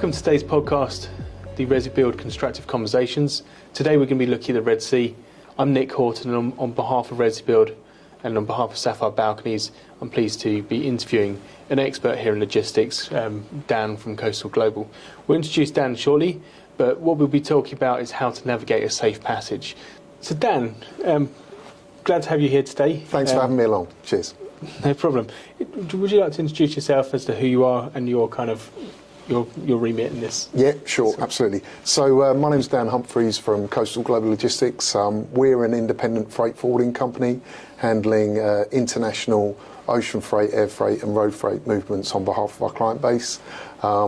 Welcome to today's podcast, the ResiBuild Constructive Conversations. Today we're going to be looking at the Red Sea. I'm Nick Horton, and on behalf of ResiBuild and on behalf of Sapphire Balconies, I'm pleased to be interviewing an expert here in logistics, Dan from Coastal Global. We'll introduce Dan shortly, but what we'll be talking about is how to navigate a safe passage. So Dan, glad to have you here today. Thanks for having me along. Cheers. No problem. Would you like to introduce yourself as to who you are and your kind of your remit in this? Yeah, sure, absolutely. So my name's Dan Humphreys from Coastal Global Logistics. We're an independent freight forwarding company handling international ocean freight, air freight and road freight movements on behalf of our client base. Our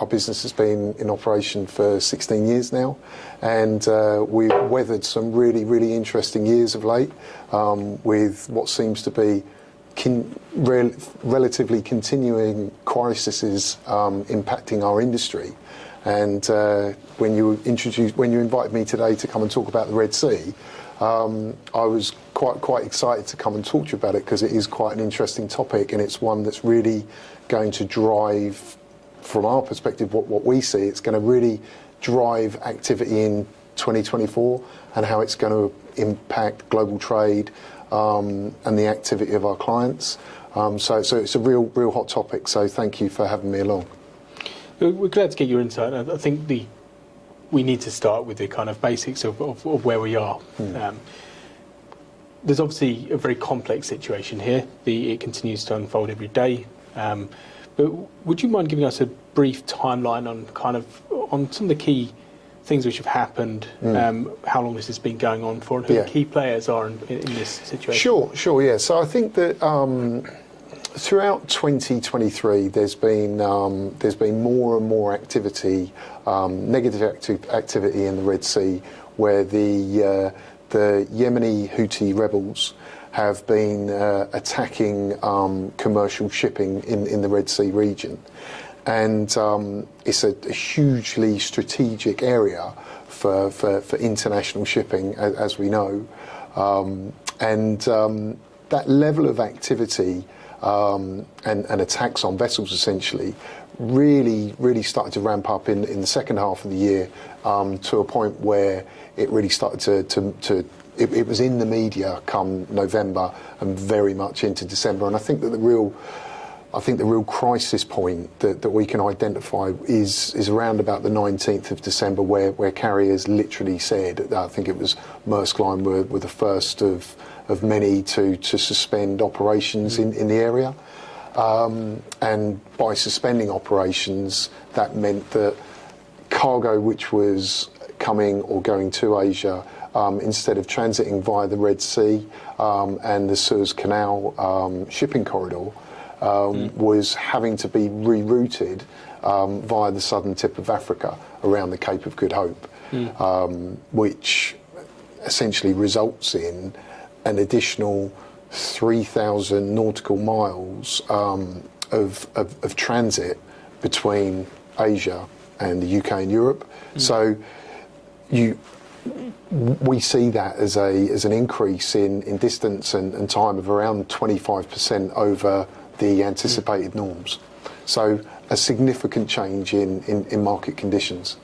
business has been in operation for 16 years now, and we've weathered some really, really interesting years of late with what seems to be relatively continuing crises impacting our industry. And when you invited me today to come and talk about the Red Sea, I was quite excited to come and talk to you about it, because it is quite an interesting topic, and it's one that's really going to drive, from our perspective, what we see. It's going to really drive activity in 2024 and how it's going to impact global trade and the activity of our clients. So it's a real hot topic. So thank you for having me along. We're glad to get your insight. I think we need to start with the kind of basics of where we are. There's obviously a very complex situation here. It continues to unfold every day. But would you mind giving us a brief timeline on some of the key things which have happened, how long this has been going on for, and who the key players are in this situation? Sure, yeah. So I think that throughout 2023, there's been more and more activity, negative activity in the Red Sea, where the Yemeni Houthi rebels have been attacking commercial shipping in the Red Sea region. And it's a hugely strategic area for international shipping, as we know. That level of activity and attacks on vessels, essentially, really started to ramp up in the second half of the year, to a point where it really started it was in the media come November and very much into December. And I think that the real crisis point that we can identify is around about the 19th of December, where carriers literally said, I think it was Maersk Line were the first of many to suspend operations in the area. And by suspending operations, that meant that cargo which was coming or going to Asia, instead of transiting via the Red Sea and the Suez Canal shipping corridor, was having to be rerouted via the southern tip of Africa around the Cape of Good Hope, which essentially results in an additional 3,000 nautical miles of transit between Asia and the UK and Europe. So we see that as an increase in distance and time of around 25% over the anticipated norms. So a significant change in market conditions.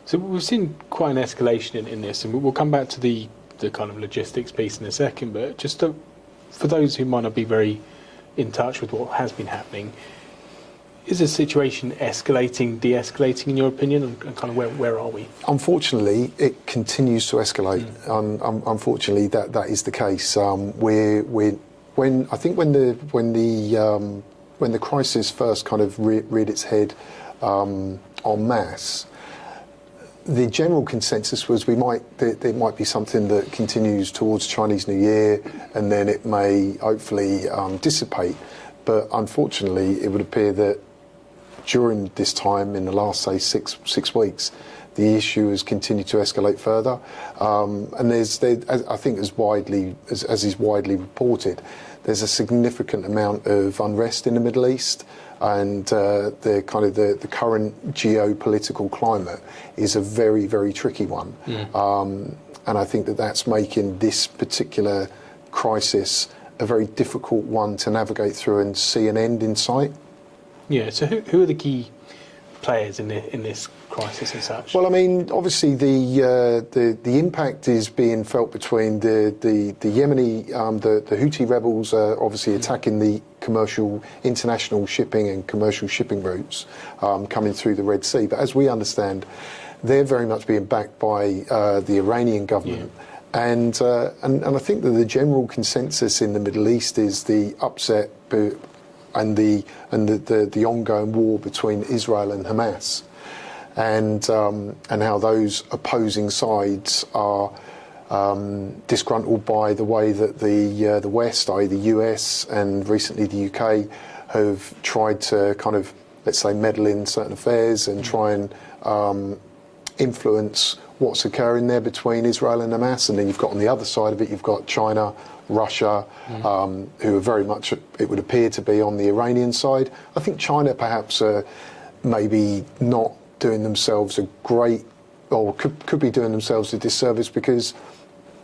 So we've seen quite an escalation in this, and we'll come back to the kind of logistics piece in a second, but just for those who might not be very in touch with what has been happening, is the situation escalating, de-escalating in your opinion, and kind of where are we? Unfortunately, it continues to escalate. Unfortunately, that is the case. When the crisis first kind of reared its head en masse, the general consensus was there might be something that continues towards Chinese New Year, and then it may hopefully dissipate. But unfortunately, it would appear that during this time, in the last, say, six weeks, the issue has continued to escalate further. And I think as is widely reported, there's a significant amount of unrest in the Middle East, and the current geopolitical climate is a very, very tricky one. And I think that's making this particular crisis a very difficult one to navigate through and see an end in sight. Yeah, so who are the key players in this crisis and such? Well, I mean, obviously the impact is being felt between the Yemeni, the Houthi rebels are obviously attacking the commercial international shipping and commercial shipping routes coming through the Red Sea. But as we understand, they're very much being backed by the Iranian government. Yeah. And I think that the general consensus in the Middle East is the upset and the ongoing war between Israel and Hamas, and how those opposing sides are disgruntled by the way that the West, i.e. the US and recently the UK, have tried to kind of, let's say, meddle in certain affairs and try and influence what's occurring there between Israel and Hamas. And then you've got on the other side of it, you've got China, Russia, who are very much, it would appear, to be on the Iranian side. I think China perhaps maybe not doing themselves a great, or could be doing themselves a disservice, because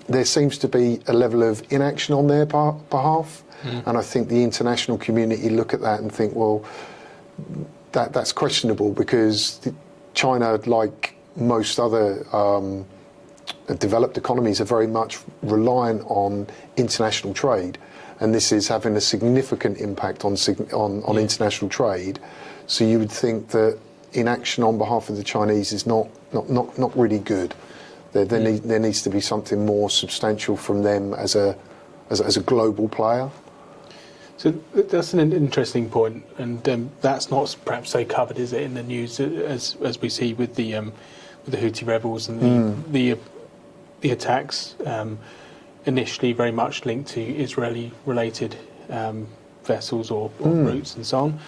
there seems to be a level of inaction on their behalf. And I think the international community look at that and think, well, that's questionable, because China, like most other developed economies, are very much reliant on international trade, and this is having a significant impact on international trade. So you would think that inaction on behalf of the Chinese is not really good. There needs to be something more substantial from them as a global player. So that's an interesting point, and that's not perhaps so covered, is it, in the news, as we see with the Houthi rebels and the attacks, initially very much linked to Israeli-related vessels or routes and so on.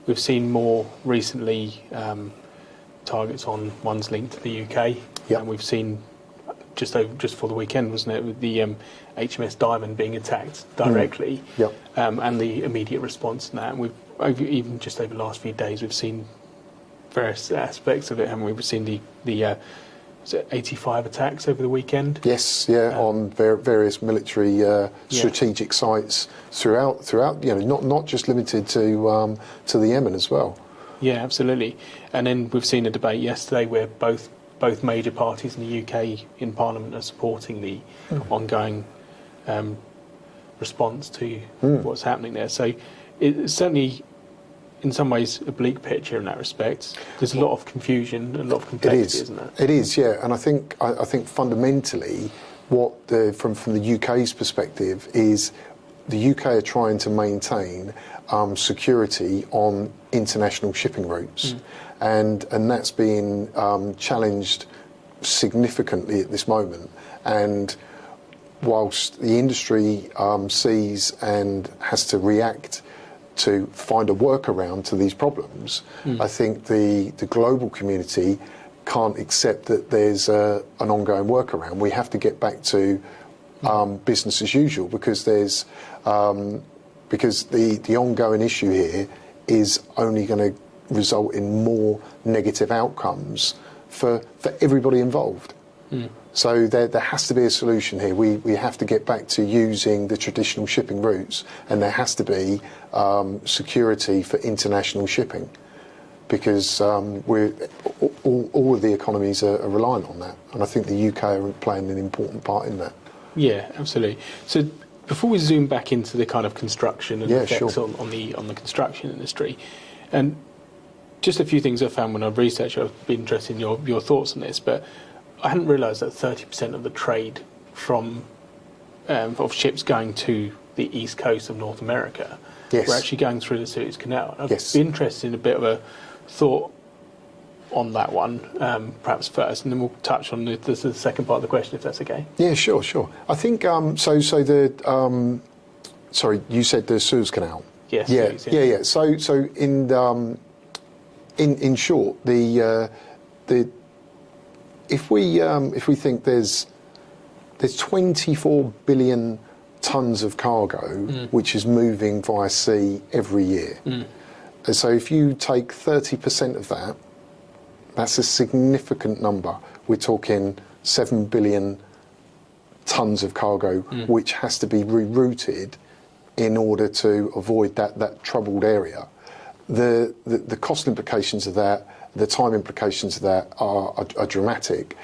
We've seen more recently targets on ones linked to the UK, and we've seen just for the weekend, wasn't it, with the HMS Diamond being attacked directly, and the immediate response to that. And even just over the last few days, we've seen various aspects of it, haven't we? We've seen the 85 attacks over the weekend. Yes, on various military strategic sites throughout. Not just limited to the Yemen as well. Yeah, absolutely. And then we've seen a debate yesterday where both major parties in the UK in Parliament are supporting the ongoing response to what's happening there. So it's certainly, in some ways, a bleak picture in that respect. There's a lot of confusion and a lot of complexity, isn't there? It is, yeah. And I think fundamentally, from the UK's perspective, is the UK are trying to maintain security on international shipping routes, and that's being challenged significantly at this moment. And whilst the industry sees and has to react to find a workaround to these problems, I think the global community can't accept that there's an ongoing workaround. We have to get back to business as usual, because the ongoing issue here is only going to result in more negative outcomes for everybody involved. So there has to be a solution here. We have to get back to using the traditional shipping routes, and there has to be security for international shipping, because all of the economies are reliant on that, and I think the UK are playing an important part in that. Yeah, absolutely. So before we zoom back into the kind of construction and effects on the construction industry, and just a few things I found when I researched, I'd be interested in your thoughts on this, but I hadn't realised that 30% of the trade of ships going to the east coast of North America were actually going through the Suez Canal. I'd be interested in a bit of a thought on that one, perhaps first, and then we'll touch on the second part of the question, if that's okay. Yeah, sure. I think sorry, you said the Suez Canal. Yes. Yeah. So in short, if we think there's 24 billion tons of cargo which is moving via sea every year. And so if you take 30% of that, that's a significant number. We're talking 7 billion tons of cargo which has to be rerouted in order to avoid that troubled area. The cost implications of that the time implications of that are dramatic.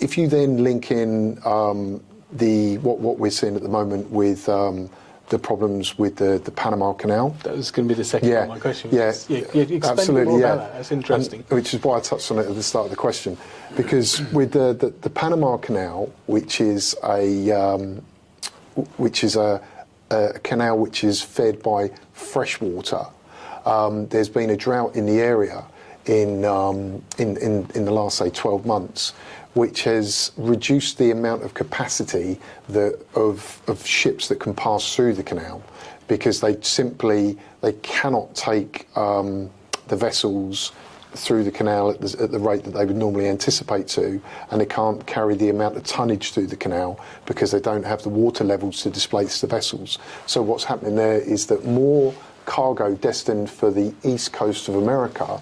If you then link in what we're seeing at the moment with the problems with the Panama Canal. That was going to be the second part of my question. Yeah, explain absolutely. More about that. That's interesting. Which is why I touched on it at the start of the question, because with the Panama Canal, which is a canal which is fed by fresh water, there's been a drought in the area in the last, say, 12 months, which has reduced the amount of capacity of ships that can pass through the canal, because they cannot take the vessels through the canal at the rate that they would normally anticipate to, and they can't carry the amount of tonnage through the canal because they don't have the water levels to displace the vessels. So what's happening there is that more cargo destined for the east coast of America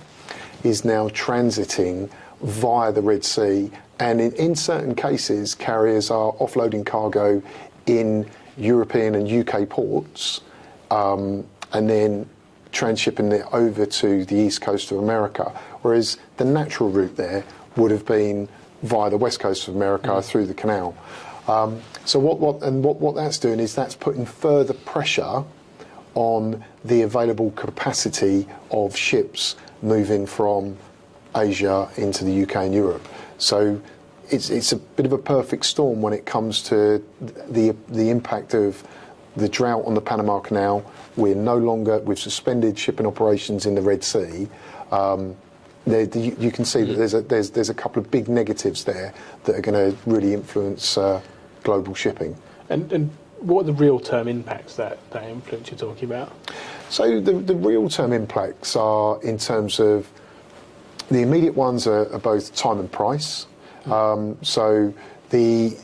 is now transiting via the Red Sea, and in certain cases carriers are offloading cargo in European and UK ports, and then transshipping it over to the east coast of America, whereas the natural route there would have been via the west coast of America through the canal. So what that's doing is that's putting further pressure on the available capacity of ships moving from Asia into the UK and Europe. So it's a bit of a perfect storm when it comes to the impact of the drought on the Panama Canal. We've suspended shipping operations in the Red Sea. You can see that there's a couple of big negatives there that are going to really influence global shipping. And what are the real-term impacts that influence you're talking about? So the real-term impacts are, in terms of, the immediate ones are both time and price. So the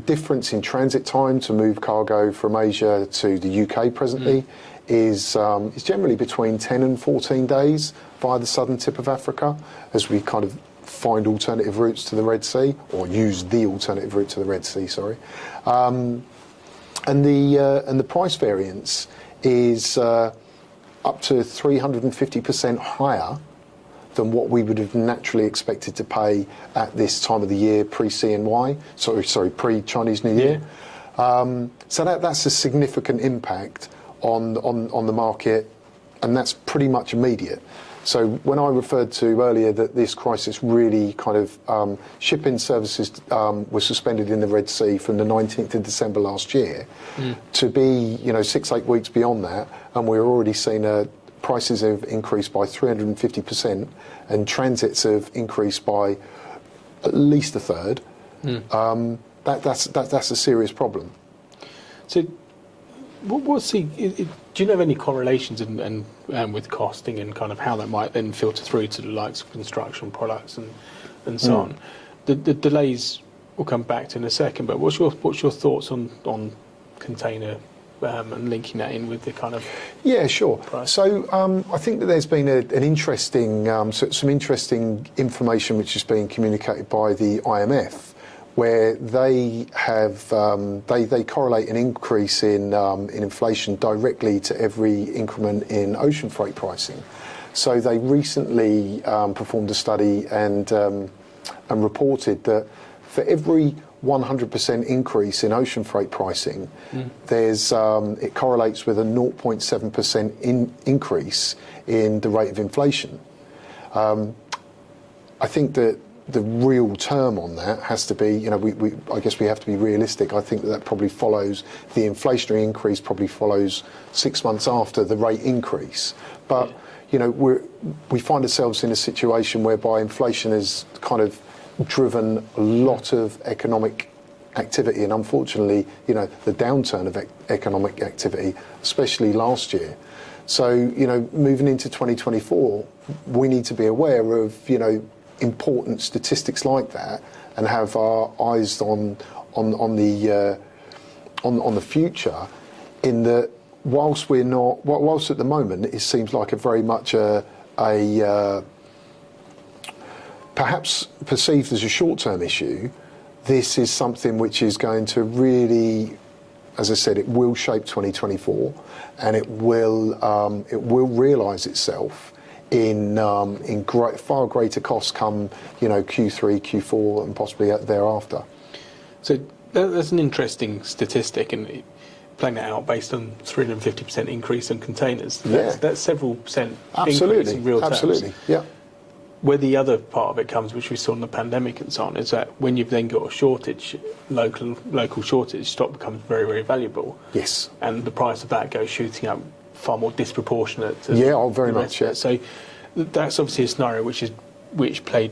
difference in transit time to move cargo from Asia to the UK presently is generally between 10 and 14 days via the southern tip of Africa, as we kind of find alternative routes to the Red Sea, or use the alternative route to the Red Sea, sorry. And the price variance is up to 350% higher than what we would have naturally expected to pay at this time of the year pre-CNY, pre-Chinese New Year. So that's a significant impact on the market, and that's pretty much immediate. So when I referred to earlier that this crisis really kind of shipping services were suspended in the Red Sea from the 19th of December last year, to be 6-8 weeks beyond that, and we're already seeing prices have increased by 350%, and transits have increased by at least a third. That's a serious problem. So, do you know of any correlations and with costing, and kind of how that might then filter through to the likes of construction products and so on? The delays we'll come back to in a second, but what's your thoughts on container? And linking that in with the kind of sure. Price. So I think that there's been an interesting, some interesting information which is being communicated by the IMF, where they have they correlate an increase in inflation directly to every increment in ocean freight pricing. So they recently performed a study and reported that for every 100% increase in ocean freight pricing, there's it correlates with a 0.7% increase in the rate of inflation. I think that the real term on that has to be, I guess we have to be realistic. I think that probably follows, the inflationary increase probably follows 6 months after the rate increase. But we find ourselves in a situation whereby inflation has kind of driven a lot of economic activity, and unfortunately, the downturn of economic activity, especially last year. So, moving into 2024, we need to be aware of, important statistics like that, and have our eyes on the future. In that, whilst at the moment it seems like a very much a perhaps perceived as a short-term issue, this is something which is going to really, as I said, it will shape 2024, and it will realise itself in far greater costs come, Q3, Q4, and possibly thereafter. So that's an interesting statistic, and playing that out based on 350% increase in containers. That's several percent increase in real terms. Absolutely, yeah. Where the other part of it comes, which we saw in the pandemic and so on, is that when you've then got a shortage, local shortage, stock becomes very, very valuable. Yes. And the price of that goes shooting up far more disproportionate to very much. Yeah. So that's obviously a scenario which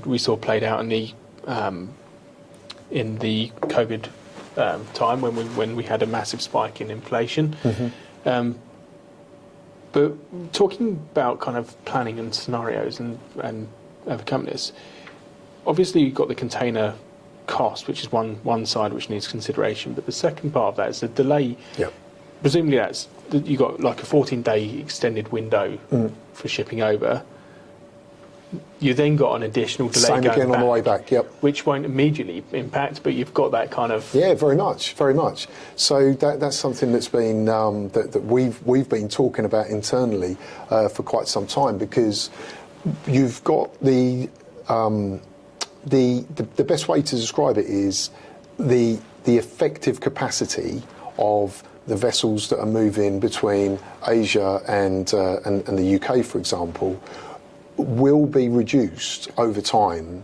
we saw played out in the COVID time when we had a massive spike in inflation. Mm-hmm. But talking about kind of planning and scenarios and overcoming this, obviously you've got the container cost, which is one side which needs consideration. But the second part of that is the delay. Yep. Presumably you've got like a 14-day extended window for shipping over. You then got an additional delay Same going again back, on the way back, yep. which won't immediately impact, but you've got that kind of... Yeah, very much. So that's something that's been that we've been talking about internally for quite some time, because you've got the best way to describe it is the effective capacity of the vessels that are moving between Asia and the UK, for example, will be reduced over time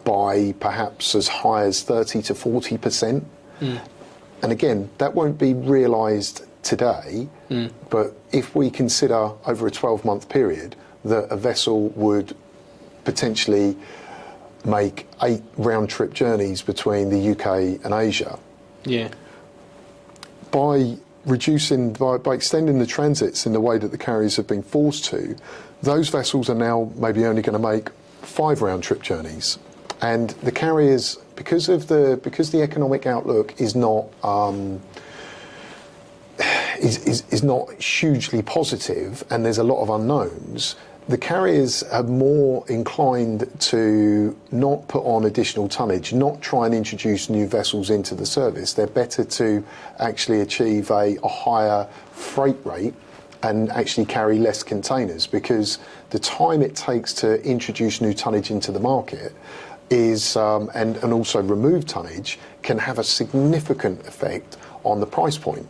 by perhaps as high as 30 to 40%. And again, that won't be realised today, but if we consider over a 12-month period that a vessel would potentially make 8 round-trip journeys between the UK and Asia, by extending the transits in the way that the carriers have been forced to, those vessels are now maybe only going to make 5 round-trip journeys, and the carriers, because the economic outlook is not hugely positive, and there's a lot of unknowns. The carriers are more inclined to not put on additional tonnage, not try and introduce new vessels into the service. They're better to actually achieve a higher freight rate and actually carry less containers, because the time it takes to introduce new tonnage into the market is and also remove tonnage can have a significant effect on the price point.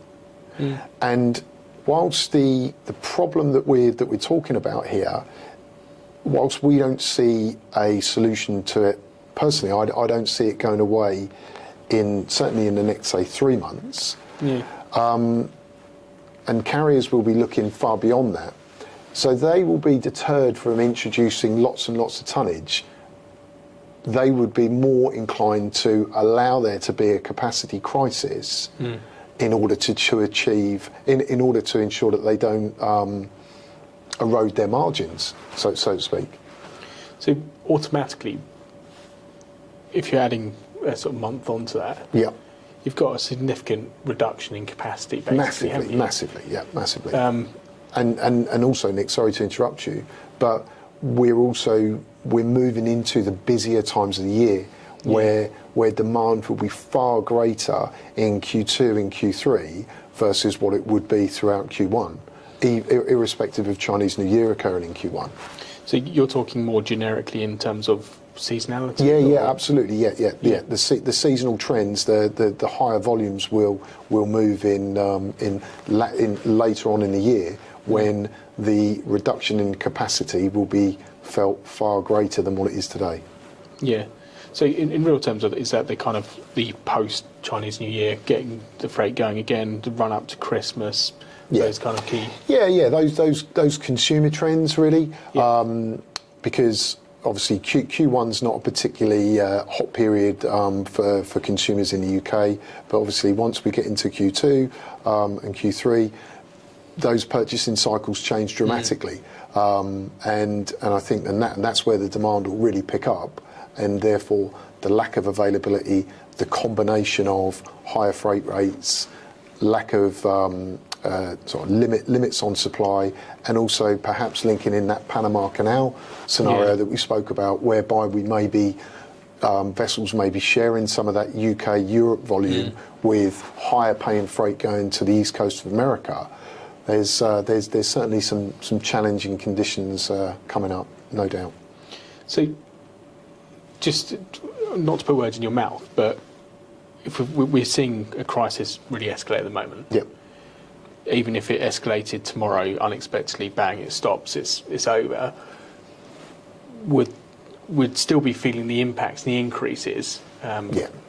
And whilst the problem that we're talking about here, whilst we don't see a solution to it personally, I don't see it going away certainly in the next, say, 3 months. And carriers will be looking far beyond that. So they will be deterred from introducing lots and lots of tonnage. They would be more inclined to allow there to be a capacity crisis in order to achieve, in order to ensure that they don't erode their margins, so to speak. So automatically, if you're adding a sort of month onto that, you've got a significant reduction in capacity, basically. Massively. And also, Nick, sorry to interrupt you, but we're moving into the busier times of the year where demand will be far greater in Q2 and Q3 versus what it would be throughout Q1, irrespective of Chinese New Year occurring in Q1. So you're talking more generically in terms of seasonality? Absolutely. The seasonal trends, the higher volumes will move in later on in the year, when the reduction in capacity will be felt far greater than what it is today. Yeah. So in real terms, is that the kind of the post Chinese New Year, getting the freight going again, the run up to Christmas, those kind of key? Those consumer trends really, because obviously Q1's not a particularly hot period for consumers in the UK, but obviously once we get into Q2 and Q3, those purchasing cycles change dramatically, and I think that's where the demand will really pick up, and therefore the lack of availability, the combination of higher freight rates, lack of sort of limits on supply, and also perhaps linking in that Panama Canal scenario that we spoke about, whereby we may be vessels may be sharing some of that UK-Europe volume with higher paying freight going to the east coast of America, there's certainly some challenging conditions coming up, no doubt. So, just not to put words in your mouth, but if we're seeing a crisis really escalate at the moment. Yep. Even if it escalated tomorrow unexpectedly, bang, it stops, it's over. Would still be feeling the impacts and the increases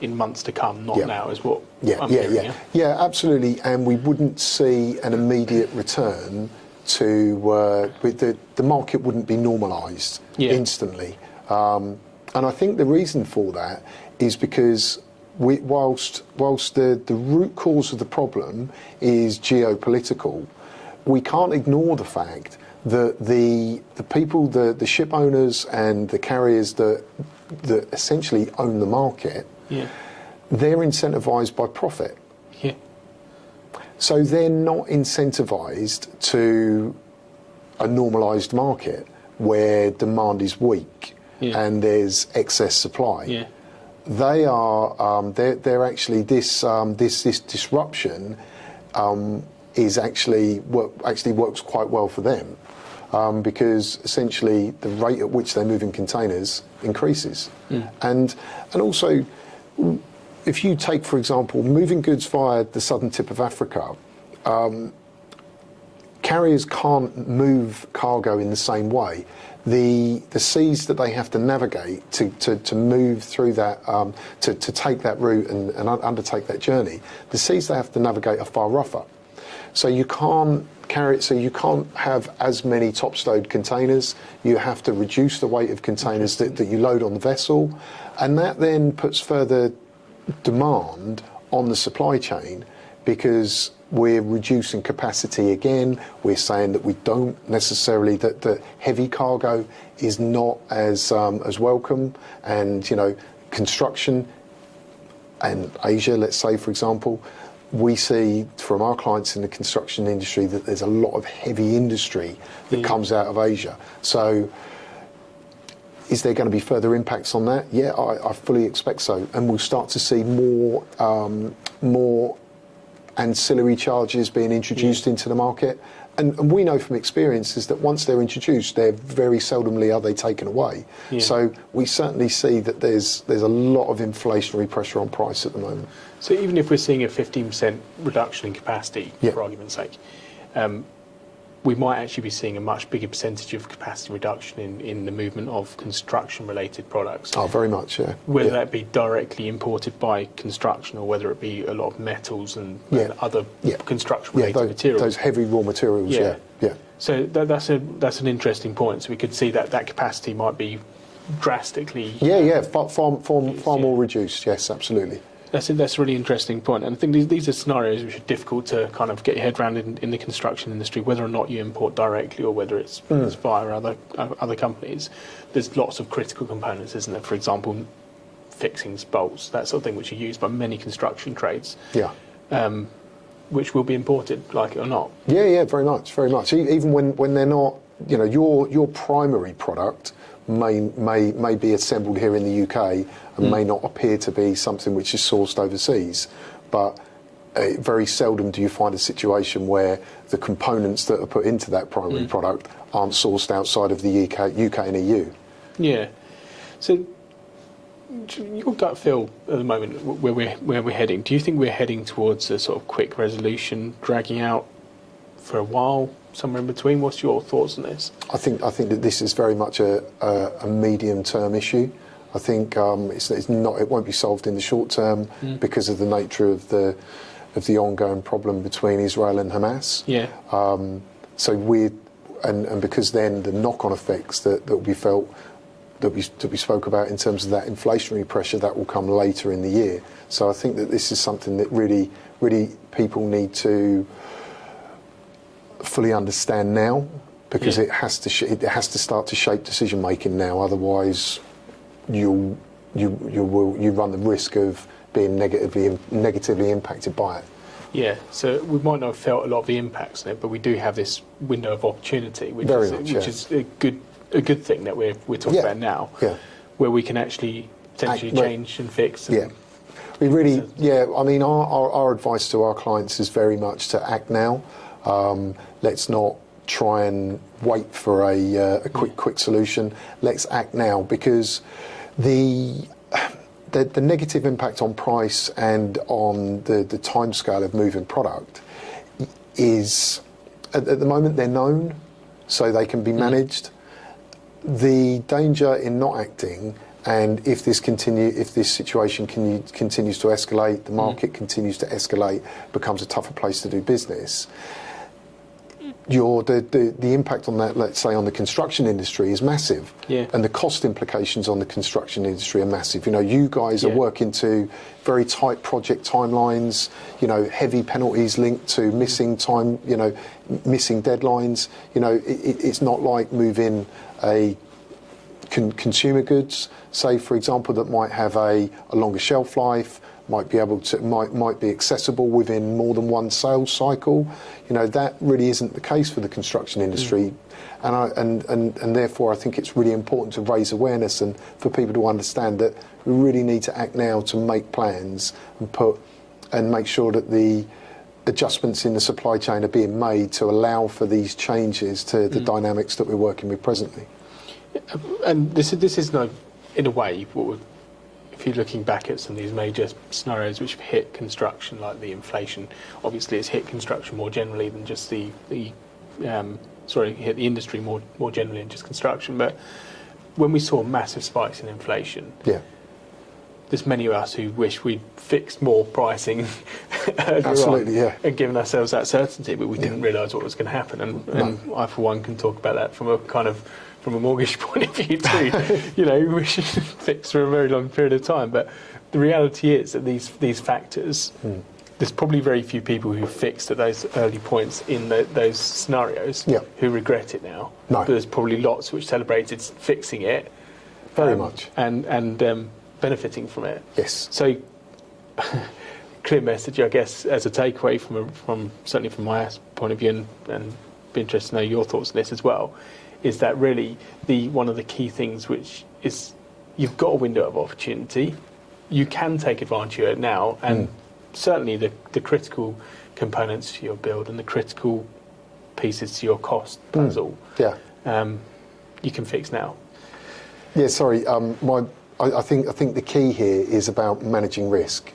in months to come, not now, is what I'm hearing. Yeah, absolutely. And we wouldn't see an immediate return to the market wouldn't be normalised instantly. And I think the reason for that is because whilst the root cause of the problem is geopolitical, we can't ignore the fact that the people, the ship owners and the carriers that essentially own the market, they're incentivised by profit. Yeah. So they're not incentivised to a normalised market where demand is weak and there's excess supply. Yeah. They are they're actually this disruption is actually works quite well for them. Because essentially the rate at which they're moving containers increases. And also, if you take, for example, moving goods via the southern tip of Africa, carriers can't move cargo in the same way. The seas that they have to navigate to move through that, to take that route and undertake that journey, the seas they have to navigate are far rougher. So you can't you can't have as many top-stowed containers. You have to reduce the weight of containers that you load on the vessel, and that then puts further demand on the supply chain because we're reducing capacity again. We're saying that we don't necessarily, that the heavy cargo is not as welcome, and construction and Asia, let's say, for example, we see from our clients in the construction industry that there's a lot of heavy industry that comes out of Asia. So is there going to be further impacts on that? Yeah, I fully expect so. And we'll start to see more ancillary charges being introduced into the market. And we know from experience is that once they're introduced, they're very seldomly are they taken away. So we certainly see that there's a lot of inflationary pressure on price at the moment. So even if we're seeing a 15% reduction in capacity, for argument's sake, we might actually be seeing a much bigger percentage of capacity reduction in the movement of construction-related products. Oh, very much, yeah. Whether that be directly imported by construction or whether it be a lot of metals and other construction-related materials. Those heavy raw materials, yeah. So that's an interesting point. So we could see that capacity might be drastically... far more reduced, yes, absolutely. That's a really interesting point, and I think these are scenarios which are difficult to kind of get your head around in the construction industry, whether or not you import directly or whether it's via other companies. There's lots of critical components, isn't there? For example, fixings, bolts, that sort of thing, which are used by many construction trades. Which will be imported, like it or not. Yeah, very much. Even when they're not, your primary product may be assembled here in the UK and may not appear to be something which is sourced overseas, but very seldom do you find a situation where the components that are put into that primary product aren't sourced outside of the UK and EU. Yeah. So your gut feel at the moment where we're heading, do you think we're heading towards a sort of quick resolution, dragging out for a while, somewhere in between? What's your thoughts on this? I think that this is very much a medium-term issue. I think it's not. It won't be solved in the short term because of the nature of the ongoing problem between Israel and Hamas. And because then the knock-on effects that will be felt, that we spoke about in terms of that inflationary pressure, that will come later in the year. So I think that this is something that really people need to fully understand now, because it has to start to shape decision making now. Otherwise, you run the risk of being negatively impacted by it. Yeah, so we might not have felt a lot of the impacts in it, but we do have this window of opportunity, which is a good thing that we're talking about now, where we can actually potentially change and fix. We really, I mean, our advice to our clients is very much to act now. Let's not try and wait for a quick solution. Let's act now, because the negative impact on price and on the timescale of moving product is, at the moment, they're known, so they can be managed. The danger in not acting, and if this situation continues to escalate, the market continues to escalate, becomes a tougher place to do business. The impact on that, let's say, on the construction industry is massive, and the cost implications on the construction industry are massive. You guys are working to very tight project timelines. Heavy penalties linked to missing time. Missing deadlines. It's not like moving a consumer goods, say, for example, that might have a longer shelf life, might be accessible within more than one sales cycle. That really isn't the case for the construction industry, and therefore I think it's really important to raise awareness and for people to understand that we really need to act now to make plans and make sure that the adjustments in the supply chain are being made to allow for these changes to the dynamics that we're working with presently. And this is no, in a way, if you're looking back at some of these major scenarios which have hit construction, like the inflation, obviously it's hit construction more generally than just hit the industry more generally than just construction. But when we saw massive spikes in inflation, there's many of us who wish we'd fixed more pricing earlier on and given ourselves that certainty, but we didn't realise what was going to happen. And I, for one, can talk about that from a mortgage point of view too. We should fix for a very long period of time. But the reality is that these factors, there's probably very few people who fixed at those early points in those scenarios who regret it now. No. But there's probably lots which celebrated fixing it. Very much. And benefiting from it. Yes. So, clear message, I guess, as a takeaway from certainly from my point of view, and be interested to know your thoughts on this as well, is that really one of the key things which is you've got a window of opportunity, you can take advantage of it now, and certainly the critical components to your build and the critical pieces to your cost puzzle, you can fix now. Yeah, sorry. I think the key here is about managing risk,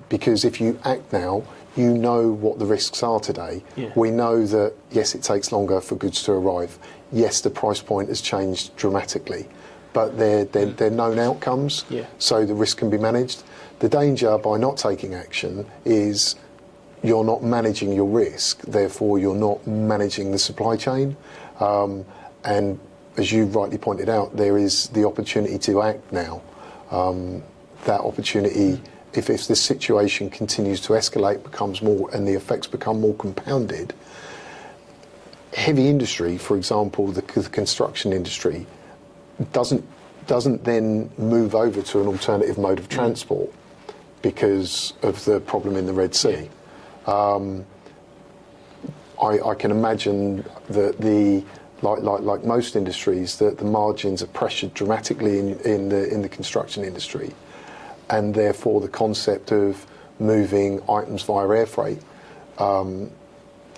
because if you act now, you know what the risks are today. We know that, yes, it takes longer for goods to arrive. Yes, the price point has changed dramatically, but they're known outcomes, so the risk can be managed. The danger by not taking action is you're not managing your risk, therefore you're not managing the supply chain. And as you rightly pointed out, there is the opportunity to act now. That opportunity, if this situation continues to escalate, becomes more, and the effects become more compounded, heavy industry, for example, the construction industry, doesn't then move over to an alternative mode of transport because of the problem in the Red Sea. I can imagine that like most industries, that the margins are pressured dramatically in the construction industry, and therefore the concept of moving items via air freight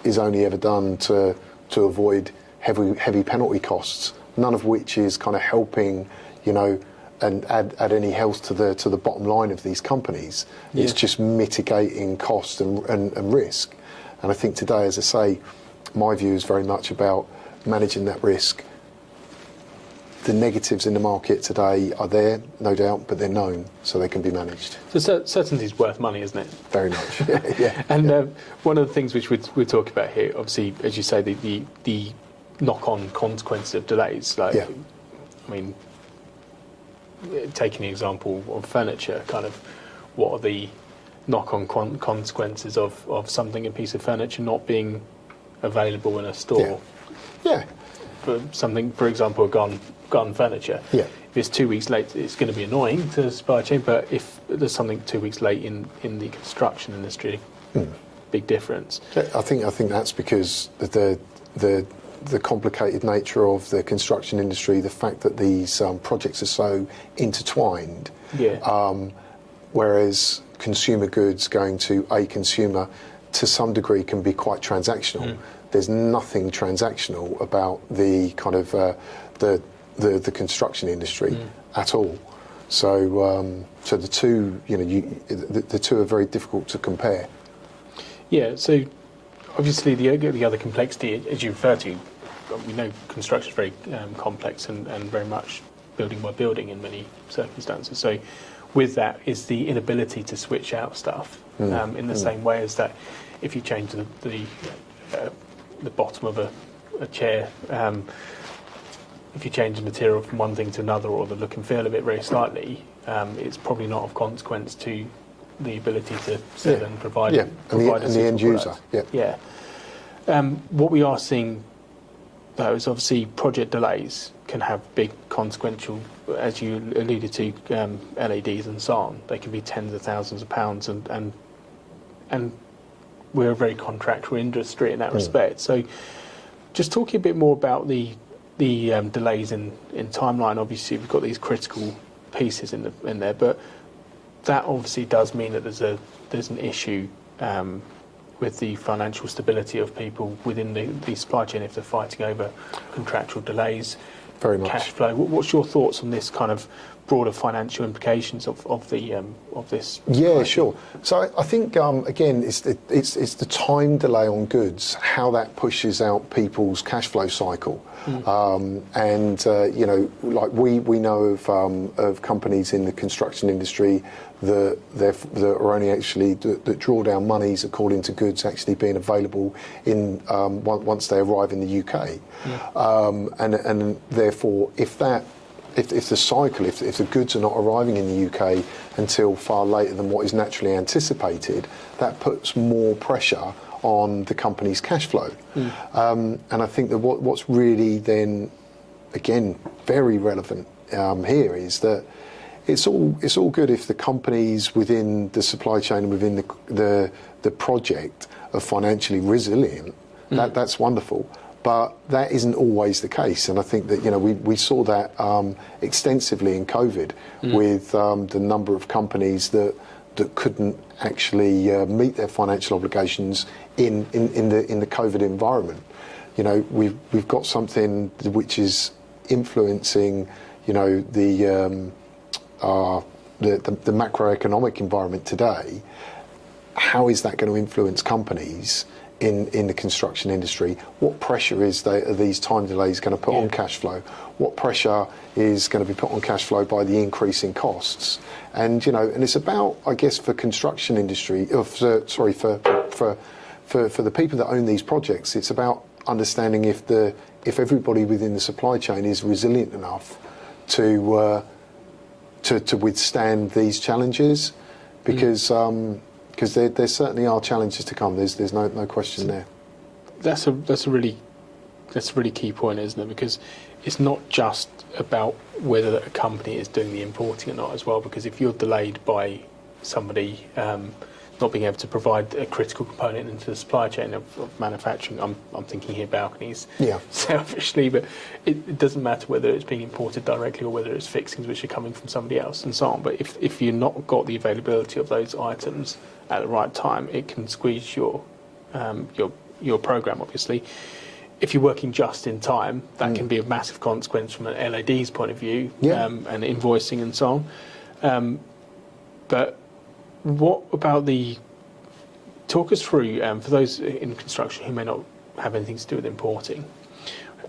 is only ever done to avoid heavy penalty costs, none of which is kind of helping, and add any health to the bottom line of these companies. It's just mitigating cost and risk. And I think today, as I say, my view is very much about managing that risk. The negatives in the market today are there, no doubt, but they're known, so they can be managed. So certainty is worth money, isn't it? Very much. Yeah. And one of the things which we're talking about here, obviously, as you say, the knock-on consequences of delays. I mean, taking the example of furniture, kind of, what are the knock-on consequences of something, a piece of furniture not being available in a store? For something, for example, garden furniture. If it's 2 weeks late, it's going to be annoying to the supply chain. But if there's something 2 weeks late in the construction industry, big difference. I think that's because the complicated nature of the construction industry, the fact that these projects are so intertwined. Whereas consumer goods going to a consumer to some degree can be quite transactional. There's nothing transactional about the kind of the construction industry at all. So so the two, the two are very difficult to compare. Yeah. So obviously the other complexity, as you refer to, we know construction is very complex and very much building by building in many circumstances. So with that is the inability to switch out stuff in the same way as that if you change the bottom of a chair, if you change the material from one thing to another or the look and feel of it very slightly, it's probably not of consequence to the ability to sell and provide and the end user. Yeah. What we are seeing, though, is obviously project delays can have big consequential, as you alluded to, LEDs and so on. They can be tens of thousands of pounds, and we're a very contractual industry in that respect. So, just talking a bit more about the delays in timeline. Obviously, we've got these critical pieces in there, but that obviously does mean that there's an issue with the financial stability of people within the supply chain if they're fighting over contractual delays, very much cash flow. What's your thoughts on this kind of broader financial implications of this? Yeah, sure. So I think again, it's the time delay on goods, how that pushes out people's cash flow cycle, and like we know of companies in the construction industry that are only actually that draw down monies according to goods actually being available in once they arrive in the UK, and therefore if the cycle, if the goods are not arriving in the UK until far later than what is naturally anticipated, that puts more pressure on the company's cash flow. And I think that what's really then, again, very relevant here is that it's all good if the companies within the supply chain and within the project are financially resilient. That's wonderful. But that isn't always the case, and I think that we saw that extensively in COVID with the number of companies that couldn't actually meet their financial obligations in the COVID environment. We've got something which is influencing the macroeconomic environment today. How is that going to influence companies in the construction industry? What pressure are these time delays going to put on cash flow? What pressure is going to be put on cash flow by the increase in costs? And and it's about, I guess, for construction industry, for the people that own these projects, it's about understanding if everybody within the supply chain is resilient enough to withstand these challenges, because there certainly are challenges to come. There's no question there. That's a really key point, isn't it? Because it's not just about whether a company is doing the importing or not as well. Because if you're delayed by somebody not being able to provide a critical component into the supply chain of manufacturing, I'm thinking here balconies, selfishly, but it doesn't matter whether it's being imported directly or whether it's fixings which are coming from somebody else and so on. But if you're not got the availability of those items at the right time, it can squeeze your program, obviously. If you're working just in time, that can be a massive consequence from an LAD's point of view, and invoicing and so on. But what about talk us through, for those in construction who may not have anything to do with importing,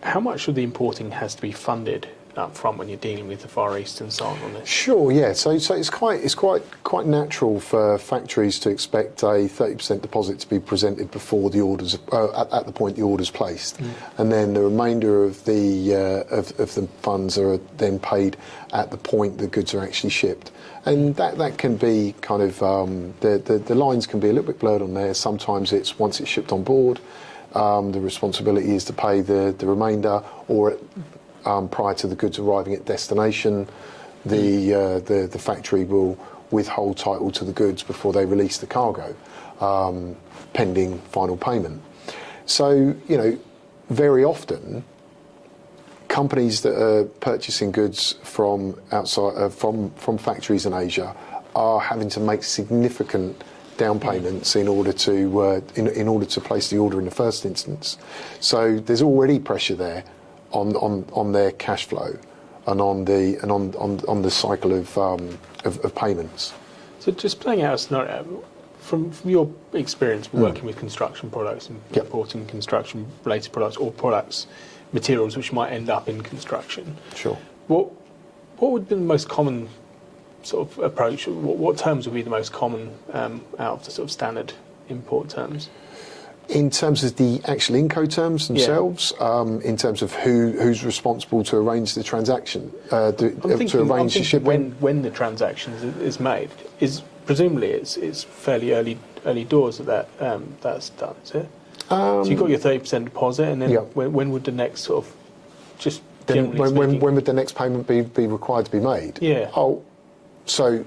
how much of the importing has to be funded up front when you're dealing with the Far East and so on this? Sure, yeah. So it's quite natural for factories to expect a 30% deposit to be presented before the orders at the point the order's placed, and then the remainder of the funds are then paid at the point the goods are actually shipped. And that can be kind of the lines can be a little bit blurred on there. Sometimes it's once it's shipped on board, the responsibility is to pay the remainder, or prior to the goods arriving at destination, the factory will withhold title to the goods before they release the cargo, pending final payment. So very often, companies that are purchasing goods from outside from factories in Asia are having to make significant down payments in order to in order to place the order in the first instance. So there's already pressure there on their cash flow and on the cycle of payments. So just playing out a scenario, from your experience working with construction products and importing construction-related products or products, materials which might end up in construction. Sure. What would be the most common sort of approach? What terms would be the most common out of the sort of standard import terms? In terms of the actual Incoterms themselves, in terms of who's responsible to arrange the transaction, to arrange the shipping? When the transaction is made, presumably it's fairly early doors that that's done, is it? So you've got your 30% deposit, and then when would the next sort of just when would the next payment be required to be made? Yeah. So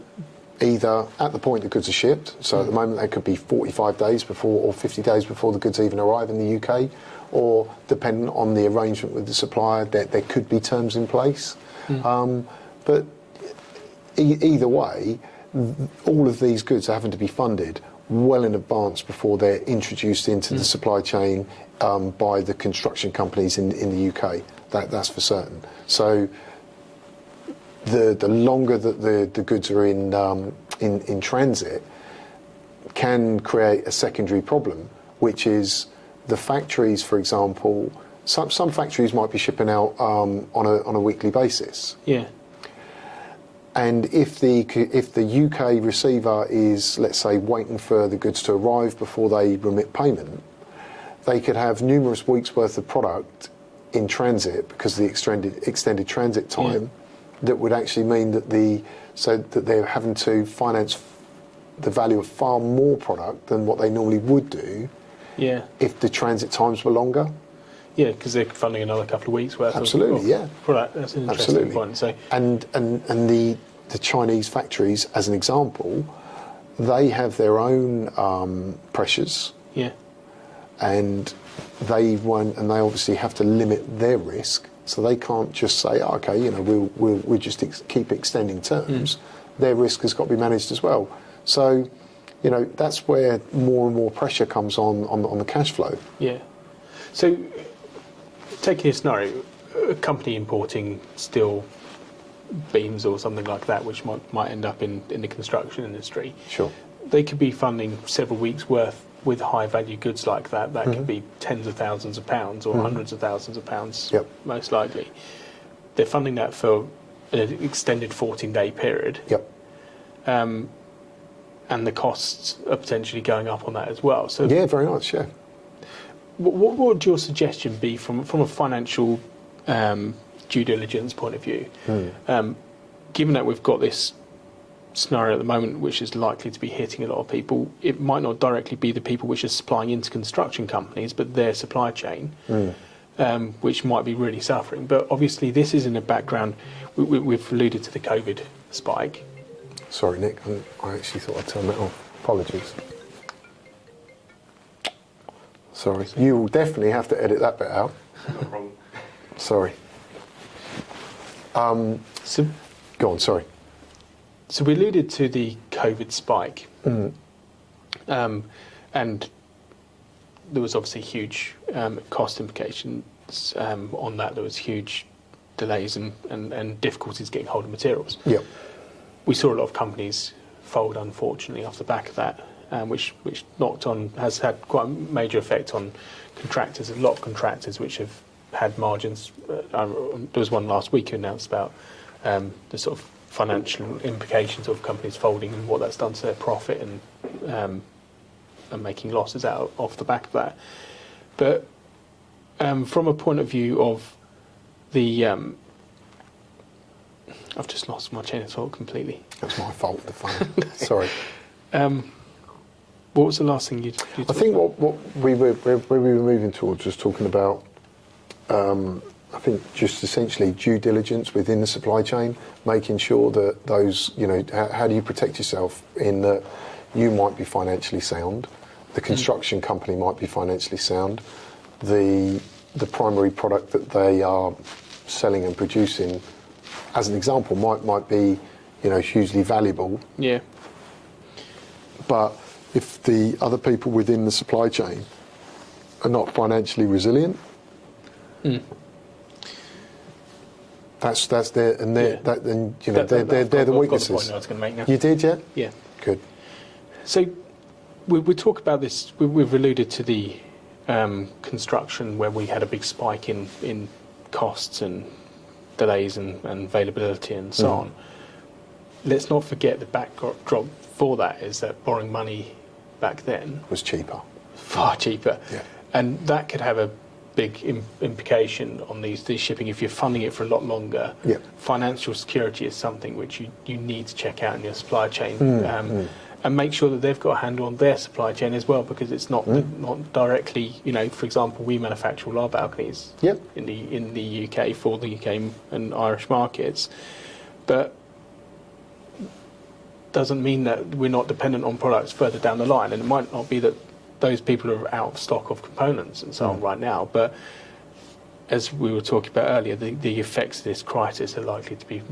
either at the point the goods are shipped, so at the moment they could be 45 days before or 50 days before the goods even arrive in the UK, or depending on the arrangement with the supplier, there could be terms in place. But either way, all of these goods are having to be funded well in advance before they're introduced into the supply chain by the construction companies in the UK. That's for certain. So the longer that the goods are in transit can create a secondary problem, which is the factories, for example. Some factories might be shipping out on a weekly basis. Yeah. And if the UK receiver is, let's say, waiting for the goods to arrive before they remit payment, they could have numerous weeks' worth of product in transit because of the extended transit time. That would actually mean that they're having to finance the value of far more product than what they normally would do. Yeah. If the transit times were longer. Yeah, because they're funding another couple of weeks worth. Absolutely, of product. That's an interesting point. So and the Chinese factories, as an example, they have their own pressures. Yeah. And they obviously have to limit their risk. So they can't just say, okay, we'll just keep extending terms. Their risk has got to be managed as well. So, that's where more and more pressure comes on the cash flow. Yeah. So, taking a scenario, a company importing steel beams or something like that, which might end up in the construction industry. Sure. They could be funding several weeks' worth with high-value goods like that. That could be tens of thousands of pounds or hundreds of thousands of pounds, most likely. They're funding that for an extended 14-day period. Yep. And the costs are potentially going up on that as well. So yeah, very much, yeah. What would your suggestion be from a financial due diligence point of view? Given that we've got this scenario at the moment which is likely to be hitting a lot of people, it might not directly be the people which are supplying into construction companies, but their supply chain, which might be really suffering. But obviously this is in the background. We've alluded to the COVID spike. Sorry, Nick, I actually thought I'd turn that off. Apologies. Sorry. You will definitely have to edit that bit out. No problem. Sorry. So, go on, sorry. So we alluded to the COVID spike, and there was obviously huge cost implications on that. There was huge delays and difficulties getting hold of materials. Yep. We saw a lot of companies fold, unfortunately, off the back of that, which has had quite a major effect on contractors. A lot of contractors which have had margins. There was one last week who announced about the sort of financial implications of companies folding and what that's done to their profit and making losses out off the back of that. But from a point of view of the, I've just lost my chain of thought completely. That's my fault. The phone. Sorry. What was the last thing you I think what we were moving towards was talking about. I think just essentially due diligence within the supply chain, making sure that those, how do you protect yourself in that you might be financially sound, the construction company might be financially sound, the primary product that they are selling and producing, as an example, might be, hugely valuable. Yeah. But if the other people within the supply chain are not financially resilient, that's their and they're Yeah. then you know they're the weaknesses. I've got the point I was going to make now. You did, yeah? Yeah. Good. So we talk about this. We've alluded to the construction where we had a big spike in costs and delays and availability and so on. Let's not forget the backdrop for that is that borrowing money back then Was cheaper. far cheaper, Yeah. and that could have a big implication on these shipping if you're funding it for a lot longer. Yeah. Financial security is something which you need to check out in your supply chain. And make sure that they've got a handle on their supply chain as well, because it's not directly, for example, we manufacture all our balconies Yep. in the UK for the UK and Irish markets, but doesn't mean that we're not dependent on products further down the line. And it might not be that those people are out of stock of components and so on right now, but as we were talking about earlier, the effects of this crisis are likely to be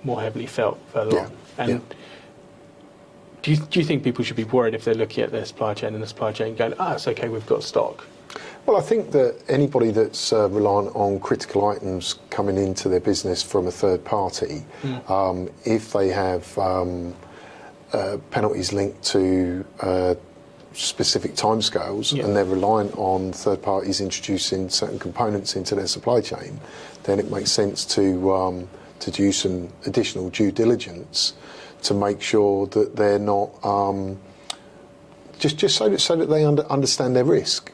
more heavily felt further Yeah. on. And do you think people should be worried if they're looking at their supply chain and the supply chain going, it's okay, we've got stock? Well, I think that anybody that's reliant on critical items coming into their business from a third party, if they have penalties linked to specific timescales and they're reliant on third parties introducing certain components into their supply chain, then it makes sense to do some additional due diligence to make sure that they're not just so that they understand their risk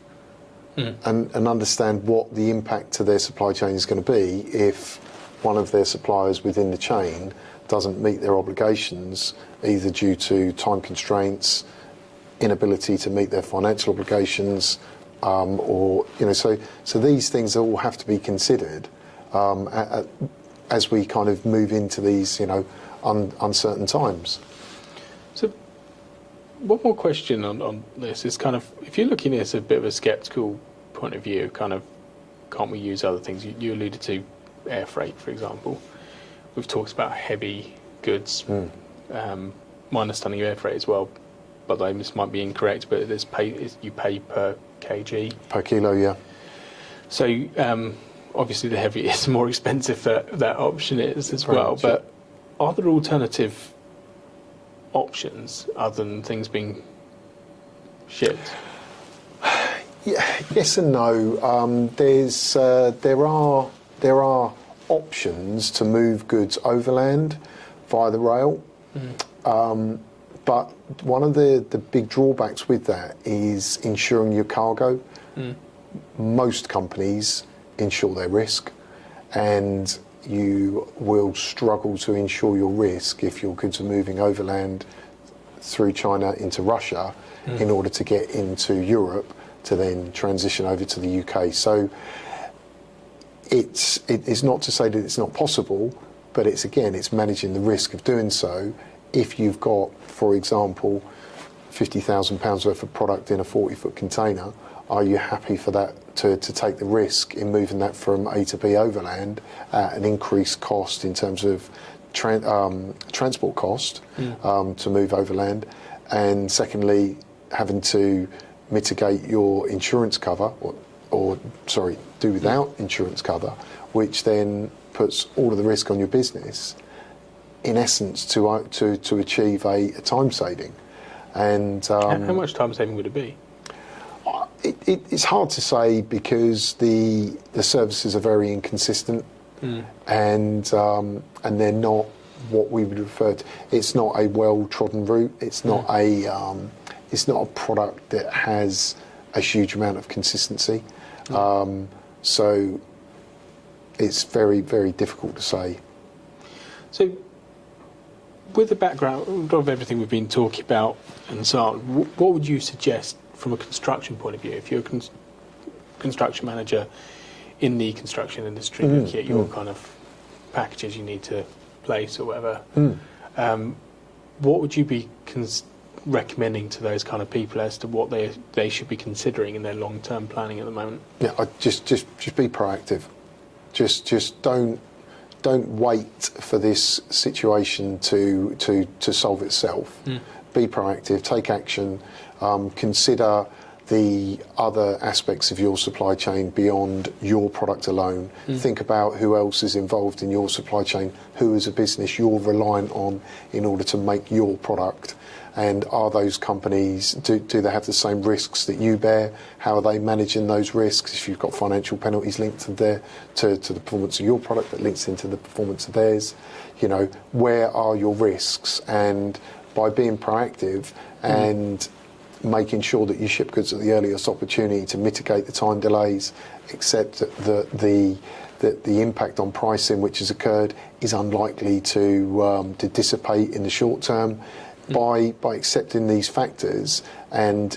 and understand what the impact to their supply chain is going to be if one of their suppliers within the chain doesn't meet their obligations, either due to time constraints, inability to meet their financial obligations, or so these things all have to be considered as we kind of move into these uncertain times. So one more question on this is kind of, if you're looking at it as a bit of a sceptical point of view, kind of, can't we use other things? You alluded to air freight, for example. We've talked about heavy goods. My understanding of air freight as well, but this might be incorrect, but you pay per kg. Per kilo, yeah. So obviously the heavier is more expensive that option is as Very well. much, But are there alternative options other than things being shipped? Yeah, yes and no. There are options to move goods overland via the rail, but one of the big drawbacks with that is insuring your cargo. Most companies insure their risk, and you will struggle to insure your risk if your goods are moving overland through China into Russia in order to get into Europe to then transition over to the UK. So it's not to say that it's not possible, but it's managing the risk of doing so. If you've got, for example, £50,000 worth of product in a 40-foot container, are you happy for that to take the risk in moving that from A to B overland at an increased cost in terms of transport cost to move overland, and secondly, having to mitigate your insurance cover, or do without insurance cover, which then puts all of the risk on your business, in essence, to achieve a time saving. And how much time saving would it be? It's hard to say because the services are very inconsistent, and they're not what we would refer to. It's not a well-trodden route. It's not a product that has a huge amount of consistency. So it's very, very difficult to say. So, with the background of everything we've been talking about and so on, what would you suggest from a construction point of view? If you're a construction manager in the construction industry, looking at your kind of packages you need to place or whatever, what would you be recommending to those kind of people as to what they should be considering in their long-term planning at the moment? Yeah, just be proactive. Just don't wait for this situation to solve itself. be proactive, take action, consider the other aspects of your supply chain beyond your product alone. Think about who else is involved in your supply chain, who as a business you're reliant on in order to make your product. And are those companies, do they have the same risks that you bear? How are they managing those risks? If you've got financial penalties linked to the performance of your product that links into the performance of theirs, where are your risks? And by being proactive and making sure that you ship goods at the earliest opportunity to mitigate the time delays, accept that the impact on pricing which has occurred is unlikely to dissipate in the short term. By accepting these factors and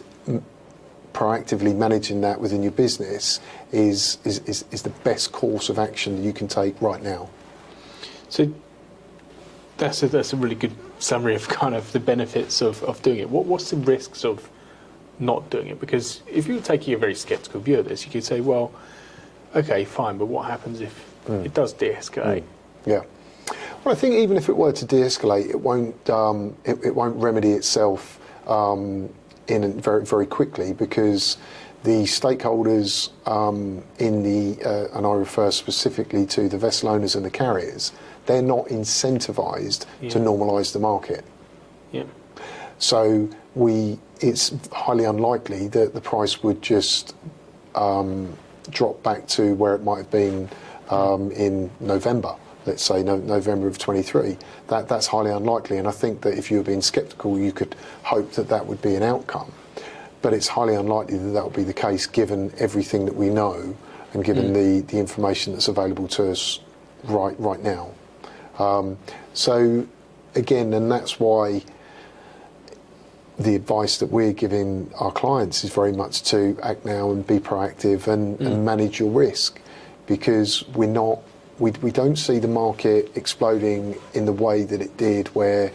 proactively managing that within your business is the best course of action that you can take right now. So that's a really good summary of kind of the benefits of doing it. What's the risks of not doing it? Because if you're taking a very sceptical view of this, you could say, well, okay, fine, but what happens if it does de-escalate? Yeah. Well, I think even if it were to de-escalate, it won't remedy itself very, very quickly, because the stakeholders and I refer specifically to the vessel owners and the carriers, they're not incentivised to normalise the market. Yeah. So it's highly unlikely that the price would just drop back to where it might have been in November. Let's say November of 23. That's highly unlikely, and I think that if you were being sceptical, you could hope that would be an outcome. But it's highly unlikely that would be the case, given everything that we know and given the information that's available to us right now. So again, and that's why the advice that we're giving our clients is very much to act now and be proactive and manage your risk, because we don't see the market exploding in the way that it did, where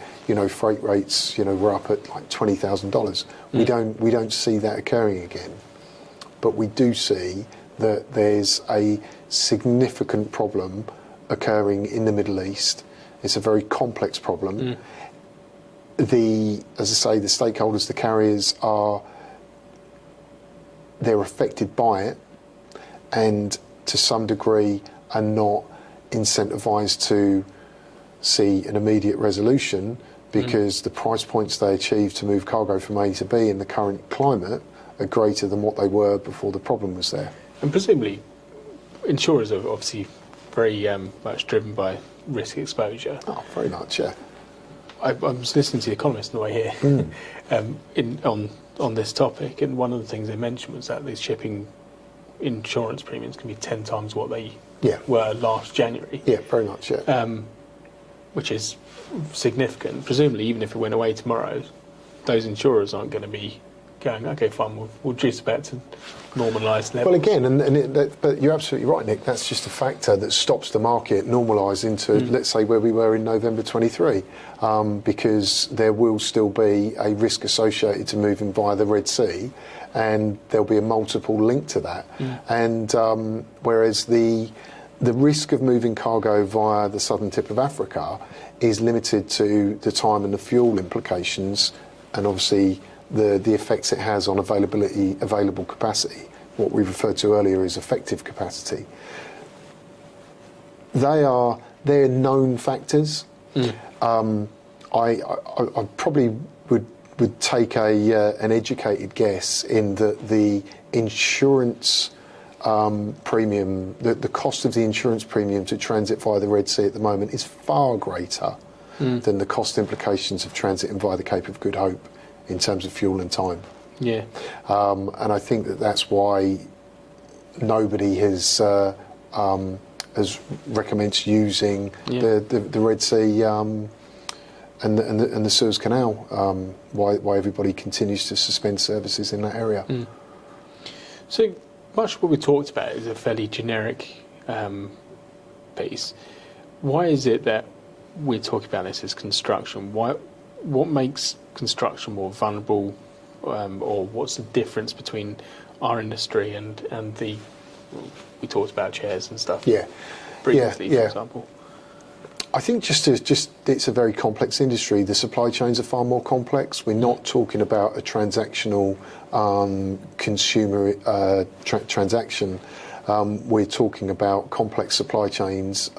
freight rates were up at like $20,000. We don't see that occurring again, but we do see that there's a significant problem occurring in the Middle East. It's a very complex problem. As I say, the stakeholders, the carriers they're affected by it, and to some degree are not incentivised to see an immediate resolution, because the price points they achieve to move cargo from A to B in the current climate are greater than what they were before the problem was there. And presumably, insurers are obviously very much driven by risk exposure. Oh, very much, yeah. I was listening to The Economist on the way here on this topic, and one of the things they mentioned was that these shipping insurance premiums can be 10 times what they were last January. Yeah, very much, yeah. Which is significant. Presumably, even if it went away tomorrow, those insurers aren't going to be going, okay, fine, we'll reduce back to normalised levels. Well, again, but you're absolutely right, Nick. That's just a factor that stops the market normalising to, let's say, where we were in November 23, because there will still be a risk associated to moving via the Red Sea, and there'll be a multiple link to that. And whereas the risk of moving cargo via the southern tip of Africa is limited to the time and the fuel implications, and obviously the effects it has on available capacity. What we referred to earlier is effective capacity. They're known factors. I probably would take an educated guess in that the insurance premium, the cost of the insurance premium to transit via the Red Sea at the moment is far greater than the cost implications of transiting via the Cape of Good Hope in terms of fuel and time. Yeah. And I think that's why nobody has recommends using the Red Sea and the Suez Canal. Why everybody continues to suspend services in that area. So much of what we talked about is a fairly generic piece. Why is it that we're talking about this as construction? What makes construction more vulnerable, or what's the difference between our industry and we talked about chairs and stuff previously, for example? I think just it's a very complex industry. The supply chains are far more complex. We're not talking about a transactional consumer transaction. We're talking about complex supply chains,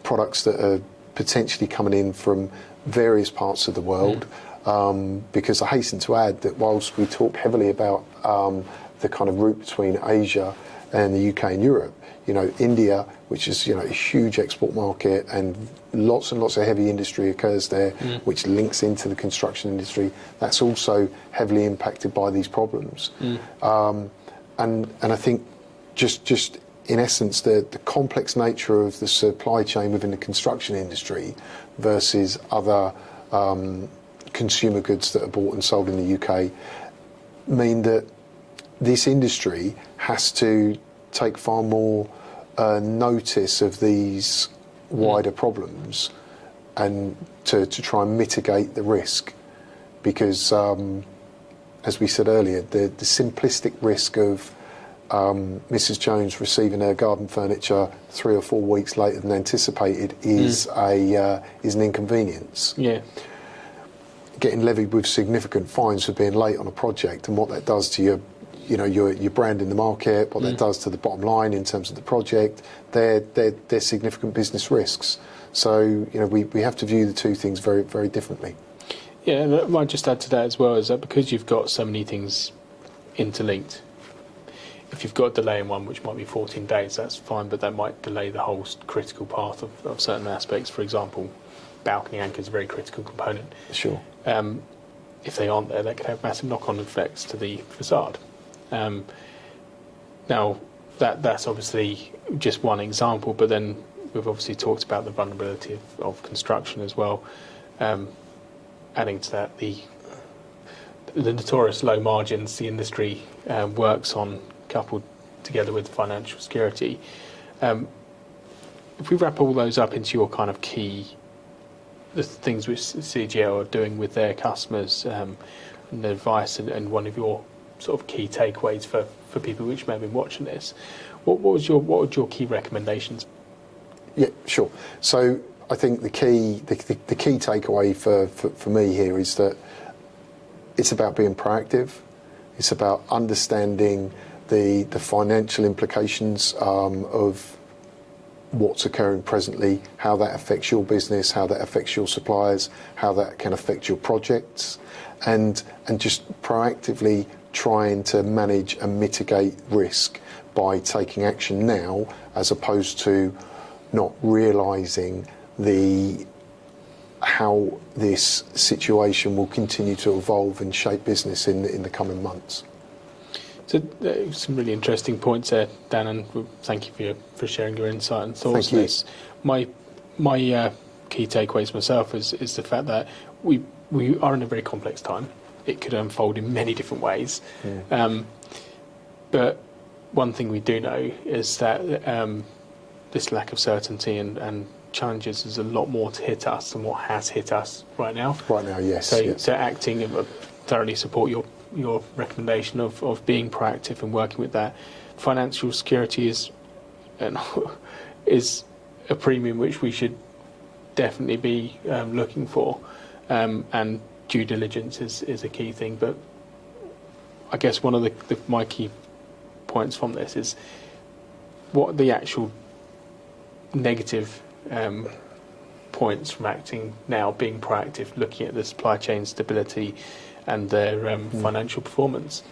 products that are potentially coming in from various parts of the world. Because I hasten to add that whilst we talk heavily about the kind of route between Asia and the UK and Europe, India, which is a huge export market, and lots of heavy industry occurs there, which links into the construction industry. That's also heavily impacted by these problems. And I think just in essence, the complex nature of the supply chain within the construction industry versus other consumer goods that are bought and sold in the UK mean that this industry has to take far more notice of these wider problems and to try and mitigate the risk, because as we said earlier, the simplistic risk of Mrs. Jones receiving her garden furniture 3 or 4 weeks later than anticipated is an inconvenience. Yeah. Getting levied with significant fines for being late on a project, and what that does to your brand in the market, what that does to the bottom line in terms of the project, they're significant business risks. So we have to view the two things very, very differently. Yeah, and I might just add to that as well, is that because you've got so many things interlinked, if you've got a delay in one, which might be 14 days, that's fine, but that might delay the whole critical path of certain aspects. For example, balcony anchor is a very critical component. Sure. If they aren't there, that could have massive knock-on effects to the facade. Now, that's obviously just one example, but then we've obviously talked about the vulnerability of construction as well. Adding to that, the notorious low margins the industry works on, coupled together with financial security. If we wrap all those up into your kind of the things which CGL are doing with their customers, and the advice, and one of your sort of key takeaways for people which may have been watching this, what would your key recommendations? Yeah, sure. So I think the key takeaway for me here is that it's about being proactive. It's about understanding the financial implications of what's occurring presently, how that affects your business, how that affects your suppliers, how that can affect your projects, and just proactively trying to manage and mitigate risk by taking action now, as opposed to not realising how this situation will continue to evolve and shape business in the coming months. So some really interesting points there, Dan, and thank you for sharing your insight and thoughts on this. My key takeaways myself is the fact that we are in a very complex time. It could unfold in many different ways. But one thing we do know is that this lack of certainty and challenges is a lot more to hit us than what has hit us right now. Right now, yes. So acting, and thoroughly support your recommendation of being proactive and working with that. Financial security is a premium which we should definitely be looking for, and due diligence is a key thing. But I guess one of my key points from this is what the actual negative points from acting now, being proactive, looking at the supply chain stability and their financial performance.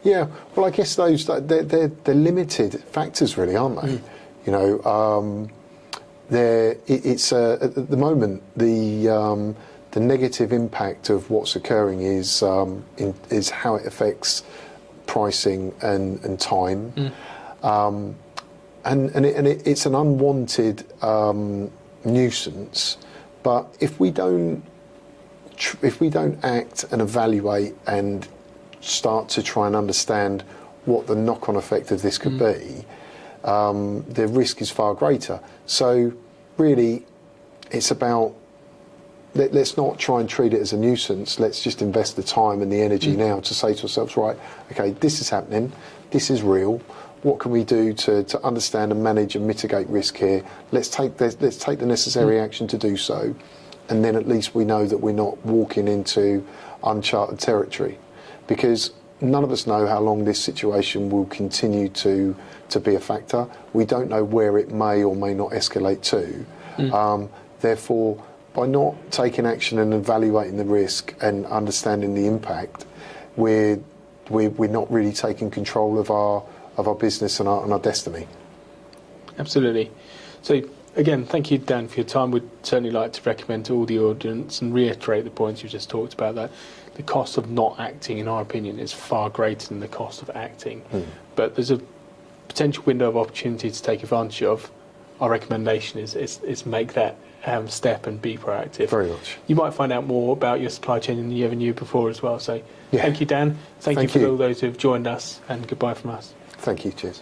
Yeah, well, I guess those they're limited factors, really, aren't they? It's at the moment the negative impact of what's occurring is how it affects pricing and time, and it's an unwanted nuisance. But if we don't act and evaluate and start to try and understand what the knock-on effect of this could be, the risk is far greater. So really, it's about, let's not try and treat it as a nuisance. Let's just invest the time and the energy now to say to ourselves, right, okay, this is happening, this is real. what can we do to understand and manage and mitigate risk here? Let's take the necessary action to do so, and then at least we know that we're not walking into uncharted territory, because none of us know how long this situation will continue to be a factor. We don't know where it may or may not escalate to. Therefore, by not taking action and evaluating the risk and understanding the impact, we're not really taking control of our business and our destiny. Absolutely. So again, thank you, Dan, for your time. We'd certainly like to recommend to all the audience and reiterate the points you just talked about, that the cost of not acting, in our opinion, is far greater than the cost of acting. But there's a potential window of opportunity to take advantage of. Our recommendation is make that step and be proactive. Very much. You might find out more about your supply chain than you ever knew before as well. So yeah. Thank you, Dan. Thank you for all those who have joined us, and goodbye from us. Thank you. Cheers.